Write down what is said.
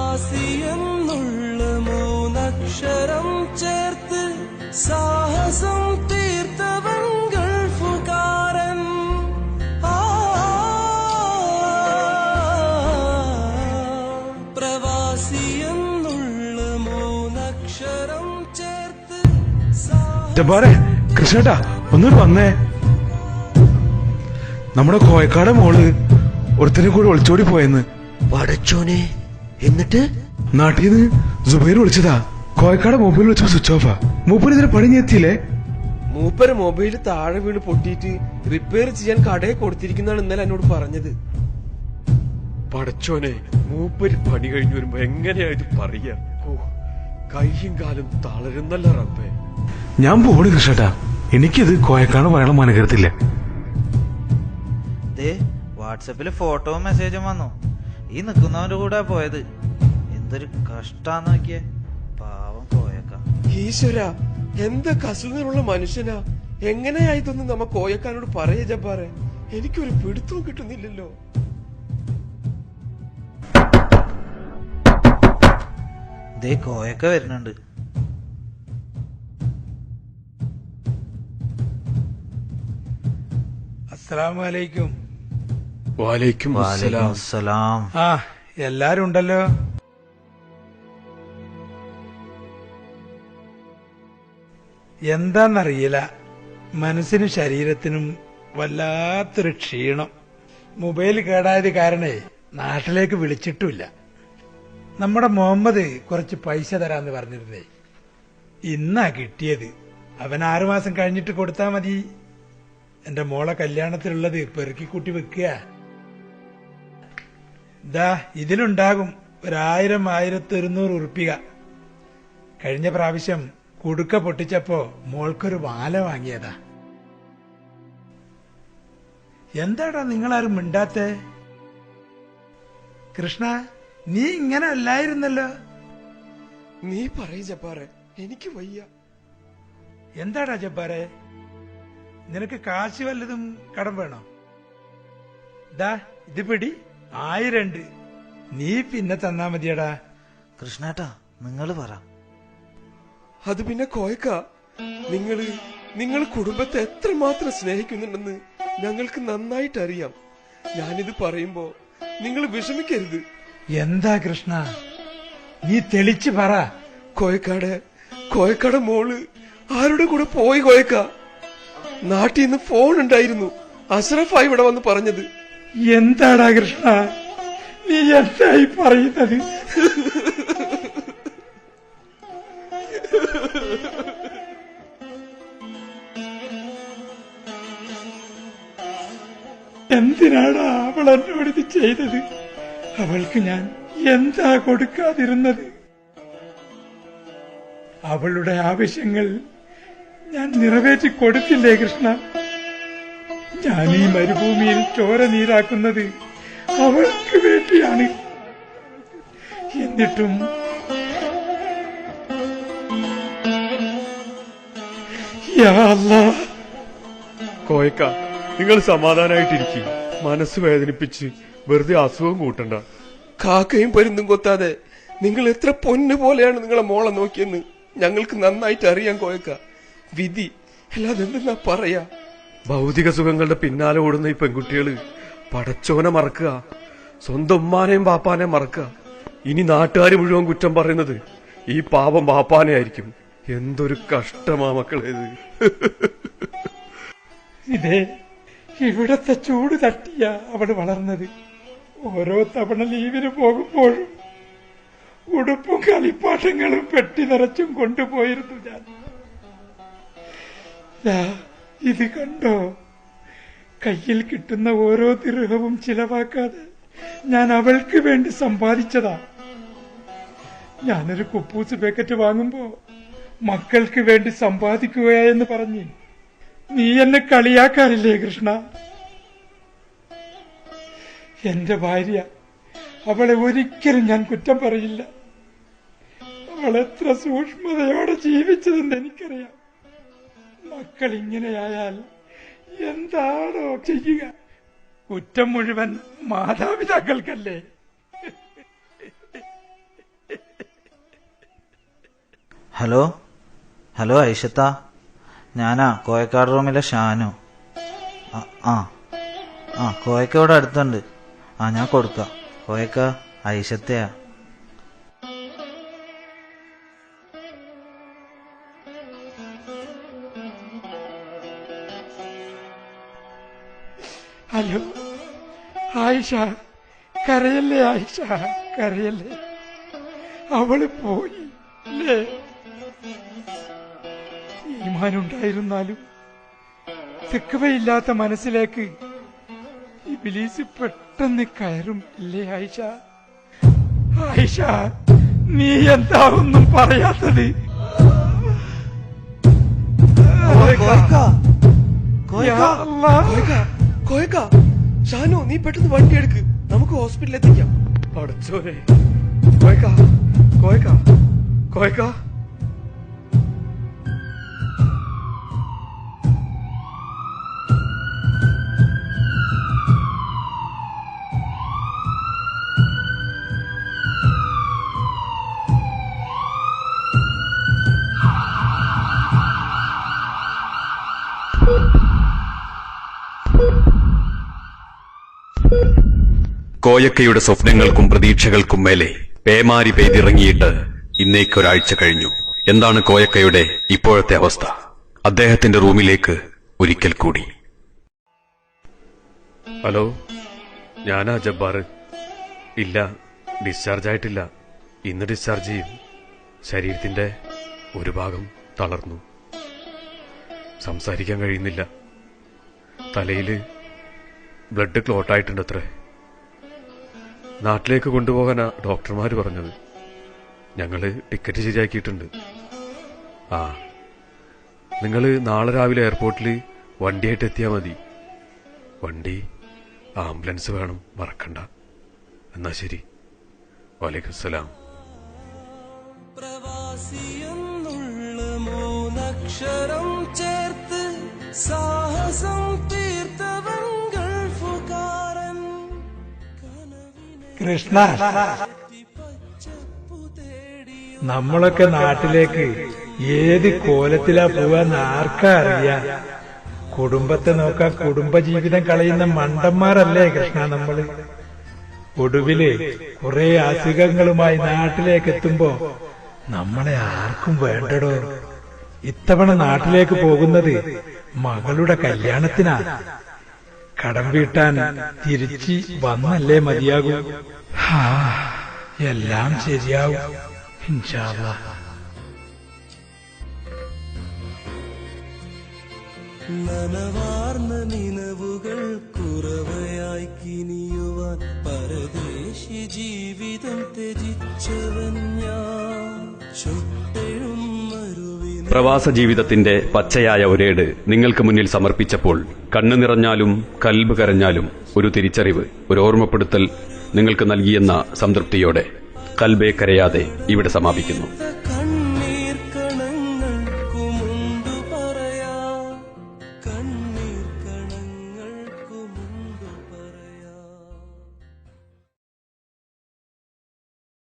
പ്രവാസി എന്നുള്ള മൂന്നക്ഷരം ചേർത്ത് സാഹസം തീർത്തവൻ ഗൾഫുകാരൻ. പ്രവാസി എന്നുള്ള മൂന്നക്ഷരം ചേർത്ത് കൃഷ്ണേട്ടാ ഒന്നൂടെ വന്നേ. നമ്മുടെ കോയക്കാട് മോള് ഒരുത്തനെ കൂടെ ഒളിച്ചോടി പോയെന്ന്. പടച്ചോനെ, എന്നിട്ട് നാട്ടിന്ന് സുബൈർ വിളിച്ചതാ. കോയക്കാട് മൊബൈൽ വെച്ചപ്പോ സ്വിച്ച് ഓഫാ. മൂപ്പര് ഇതിനെ പണി എത്തിയില്ലേ? മൂപ്പര് മൊബൈൽ താഴെ വീണ് പൊട്ടിയിട്ട് റിപ്പയർ ചെയ്യാൻ കടയെ കൊടുത്തിരിക്കുന്നതാണ് ഇന്നലെ എന്നോട് പറഞ്ഞത്. പടച്ചോനെ, മൂപ്പര് പണി കഴിഞ്ഞു വരുമ്പോ എങ്ങനെയായിട്ട് പറയാ? ഓ, കൈയും കാലും തളരുന്നല്ല റബ്ബേ. ഞാൻ പോണു കൃഷ്ണേട്ടാ. എനിക്കിത് കോയക്കാട് പറയണം മനകരത്തില്ല. വാട്സപ്പില് ഫോട്ടോവും മെസ്സേജും വന്നു. ഈ നിക്കുന്നവന്റെ കൂടെ പോയത്. എന്തൊരു കഷ്ടാന്ന് നോക്കിയേ, പാവം കോയക്ക. ഈശ്വര, എന്താ കസുനുള്ള മനുഷ്യനാ. എങ്ങനെയായിട്ടൊന്നും നമ്മ കോയക്കാനോട് പറയ ജബ്ബാറെ? എനിക്കൊരു പിടുത്തവും കിട്ടുന്നില്ലല്ലോ. ദേ കോയക്ക വരുന്നുണ്ട്. അസ്സലാമു അലൈക്കും. വലൈക്കും അസ്സലാം. ആ, എല്ലാരും ഉണ്ടല്ലോ. എന്താന്നറിയില്ല, മനസ്സിനും ശരീരത്തിനും വല്ലാത്തൊരു ക്ഷീണം. മൊബൈൽ കേടായത് കാരണേ നാട്ടിലേക്ക് വിളിച്ചിട്ടുമില്ല. നമ്മുടെ മുഹമ്മദ് കുറച്ച് പൈസ തരാന്ന് പറഞ്ഞിരുന്നേ. ഇന്നാ കിട്ടിയത്. അവൻ 6 മാസം കഴിഞ്ഞിട്ട് കൊടുത്താ മതി. എന്റെ മോളെ കല്യാണത്തിലുള്ളത് പെറുക്കിക്കൂട്ടി വെക്കുക. ദാ ഇതിലുണ്ടാകും 1000 1100 ഉറുപ്പിക. കഴിഞ്ഞ പ്രാവശ്യം കുടുക്ക പൊട്ടിച്ചപ്പോ മോൾക്കൊരു മാല വാങ്ങിയതാ. എന്താടാ നിങ്ങളാരും മിണ്ടാത്തെ? കൃഷ്ണ, നീ ഇങ്ങനെ അല്ലായിരുന്നല്ലോ. നീ പറയ ജബ്ബാറെ, എനിക്ക് വയ്യ. എന്താടാ ജബ്ബാറെ, നിനക്ക് കാശ് വല്ലതും കടം വേണോ? ദാ ഇത് പിടി, 1000 ഉണ്ട്. നീ പിന്നെ തന്നാ മതിയടാ. കൃഷ്ണേട്ടാ, നിങ്ങള് പറ. അത് പിന്നെ കോയക്ക, നിങ്ങൾ കുടുംബത്തെ എത്രമാത്രം സ്നേഹിക്കുന്നുണ്ടെന്ന് ഞങ്ങൾക്ക് നന്നായിട്ട് അറിയാം. ഞാനിത് പറയുമ്പോ നിങ്ങൾ വിഷമിക്കരുത്. എന്താ കൃഷ്ണ, നീ തെളിച്ച് പറ. കോയക്കാട് മോള് ആരുടെ കൂടെ പോയി കോയക്ക? നാട്ടിൽ നിന്ന് ഫോൺ ഉണ്ടായിരുന്നു. അഷ്റഫായി ഇവിടെ വന്ന് പറഞ്ഞത്. എന്താടാ കൃഷ്ണ നീ എന്തായി പറയുന്നത്? എന്തിനാടാ അവൾ എന്നോട് ഇത് ചെയ്തത്? അവൾക്ക് ഞാൻ എന്താ കൊടുക്കാതിരുന്നത്? അവളുടെ ആവശ്യങ്ങൾ ഞാൻ നിറവേറ്റി കൊടുത്തില്ലേ കൃഷ്ണ? ഞാൻ ഈ മരുഭൂമിയിൽ ചോര നീരാക്കുന്നത് അവൾക്ക് വേണ്ടിയാണ്. എന്നിട്ടും യാ അല്ലാഹ്. കോയക്ക, നിങ്ങൾ സമാധാനായിട്ടിരിക്കും. മനസ്സ് വേദനിപ്പിച്ച് വെറുതെ അസുഖം കൂട്ടണ്ട. കാക്കയും പരുന്തും കൊത്താതെ നിങ്ങൾ എത്ര പൊന്നു പോലെയാണ് നിങ്ങളെ മോളെ നോക്കിയെന്ന് ഞങ്ങൾക്ക് നന്നായിട്ട് അറിയാം കോയക്ക. വിധി അല്ലാതെ എന്തെന്നാ പറയാ? ഭൗതിക സുഖങ്ങളുടെ പിന്നാലെ ഓടുന്ന ഈ പെൺകുട്ടികള് പടച്ചോനെ മറക്കുക, സ്വന്തം ഉമ്മാനെയും ബാപ്പാനെയും മറക്കുക. ഇനി നാട്ടുകാർ മുഴുവൻ കുറ്റം പറയുന്നത് ഈ പാപം ബാപ്പാനെ ആയിരിക്കും. എന്തൊരു കഷ്ടമാ മക്കളേത്. ഇതേ ഇവിടത്തെ ചൂട് തട്ടിയ അവള് വളർന്നത്. ഓരോ തവണ ലീവിന് പോകുമ്പോഴും ഉടുപ്പും കളിപ്പാട്ടങ്ങളും പെട്ടി നിറച്ചും കൊണ്ടുപോയിരുന്നു ഞാൻ. ഇത് കണ്ടോ? കയ്യിൽ കിട്ടുന്ന ഓരോ ദിർഹവും ചിലവാക്കാതെ ഞാൻ അവൾക്ക് വേണ്ടി സമ്പാദിച്ചതാ. ഞാനൊരു കുപ്പൂസ് പാക്കറ്റ് വാങ്ങുമ്പോ മക്കൾക്ക് വേണ്ടി സമ്പാദിക്കുകയെന്ന് പറഞ്ഞ് നീ എന്നെ കളിയാക്കാറില്ലേ കൃഷ്ണ? എന്റെ ഭാര്യ, അവളെ ഒരിക്കലും ഞാൻ കുറ്റം പറയില്ല. അവൾ എത്ര സൂക്ഷ്മതയോടെ ജീവിച്ചതെന്ന് എനിക്കറിയാം. മക്കൾ ഇങ്ങനെയായാൽ എന്താണോ ചെയ്യുക? കുറ്റം മുഴുവൻ മാതാപിതാക്കൾക്കല്ലേ? ഹലോ ഹലോ ഐഷത്ത, ഞാനാ കോയക്കാട് റൂമിലെ ഷാനു. ആ ആ കോയക്ക ഇവിടെ അടുത്തുണ്ട്. ഞാൻ കൊടുക്കാം. കോയക്ക, ഐഷത്തയാ. ഹലോ ആയിഷ, കരയല്ലേ ആയിഷ, കരയല്ലേ. അവള് പോയി അല്ലേ? ഈമാനുണ്ടായിരുന്നാലും തെക്കുവയില്ലാത്ത മനസ്സിലേക്ക് ഇബ്ലീസ് പെട്ടെന്ന് കയറും ഇല്ലേ ആയിഷ? ആയിഷ, നീ എന്താ ഒന്നും പറയാത്തത്? യാ അല്ലാഹ്. കോയക്ക, ഷാനു, നീ പെട്ടെന്ന് വണ്ടി എടുക്ക്, നമുക്ക് ഹോസ്പിറ്റലിൽ എത്തിക്കാം. അടച്ചോനെ. കോയക്ക, കോയക്ക, കോയക്ക. കോയക്കയുടെ സ്വപ്നങ്ങൾക്കും പ്രതീക്ഷകൾക്കും മേലെ പേമാരി പെയ്തിറങ്ങിയിട്ട് ഇന്നേക്കൊരാഴ്ച കഴിഞ്ഞു. എന്താണ് കോയക്കയുടെ ഇപ്പോഴത്തെ അവസ്ഥ? അദ്ദേഹത്തിന്റെ റൂമിലേക്ക് ഒരിക്കൽ കൂടി. ഹലോ, ഞാനാ ജബ്ബാർ. ഇല്ല, ഡിസ്ചാർജ് ആയിട്ടില്ല. ഇന്ന് ഡിസ്ചാർജ് ചെയ്യും. ശരീരത്തിന്റെ ഒരു ഭാഗം തളർന്നു. സംസാരിക്കാൻ കഴിയുന്നില്ല. തലയിൽ ബ്ലഡ് ക്ലോട്ടായിട്ടുണ്ട് അത്രേ. നാട്ടിലേക്ക് കൊണ്ടുപോകാനാ ഡോക്ടർമാർ പറഞ്ഞത്. ഞങ്ങള് ടിക്കറ്റ് ശരിയാക്കിയിട്ടുണ്ട്. നിങ്ങൾ നാളെ രാവിലെ എയർപോർട്ടിൽ വണ്ടിയായിട്ട് എത്തിയാൽ മതി. വണ്ടി ആംബുലൻസ് വേണം, മറക്കണ്ട. എന്നാ ശരി. വലൈക്കും സലാം. പ്രവാസിയെന്നുള്ള മൂന്നക്ഷരം ചേർത്ത് സാഹസം തീർത്തവൻ ഗൾഫുകാരൻ. കൃഷ്ണ, നമ്മളൊക്കെ നാട്ടിലേക്ക് ഏത് കോലത്തിലാ പോവാന്ന് ആർക്കാ അറിയാ? കുടുംബത്തെ നോക്കാൻ കുടുംബജീവിതം കളയുന്ന മണ്ടന്മാരല്ലേ കൃഷ്ണ നമ്മള്? ഒടുവില് കുറെ അസുഖങ്ങളുമായി നാട്ടിലേക്ക് എത്തുമ്പോ നമ്മളെ ആർക്കും വേണ്ടടോ. ഇത്തവണ നാട്ടിലേക്ക് പോകുന്നത് മകളുടെ കല്യാണത്തിനാ. കടം വീട്ടാൻ തിരിച്ച് വന്നല്ലേ മതിയാകൂ. എല്ലാം ശരിയാവും ഇൻഷാ അല്ലാഹ്. നനവാർന്ന നിലവുകൾ കുറവയായി കിനിയുവാൻ പരദേശി ജീവിതം ത്യജിച്ചവൻ ഞാൻ. ചുട്ടെഴും മരുവിന പ്രവാസ ജീവിതത്തിന്റെ പച്ചയായ ഒരേട് നിങ്ങൾക്ക് മുന്നിൽ സമർപ്പിച്ചപ്പോൾ കണ്ണു നിറഞ്ഞാലും കൽബ് കരഞ്ഞാലും ഒരു തിരിച്ചറിവ്, ഒരു ഓർമ്മപ്പെടുത്തൽ നിങ്ങൾക്ക് നൽകിയെന്ന സംതൃപ്തിയോടെ കൽബേ കരയാതെ ഇവിടെ സമാപിക്കുന്നു.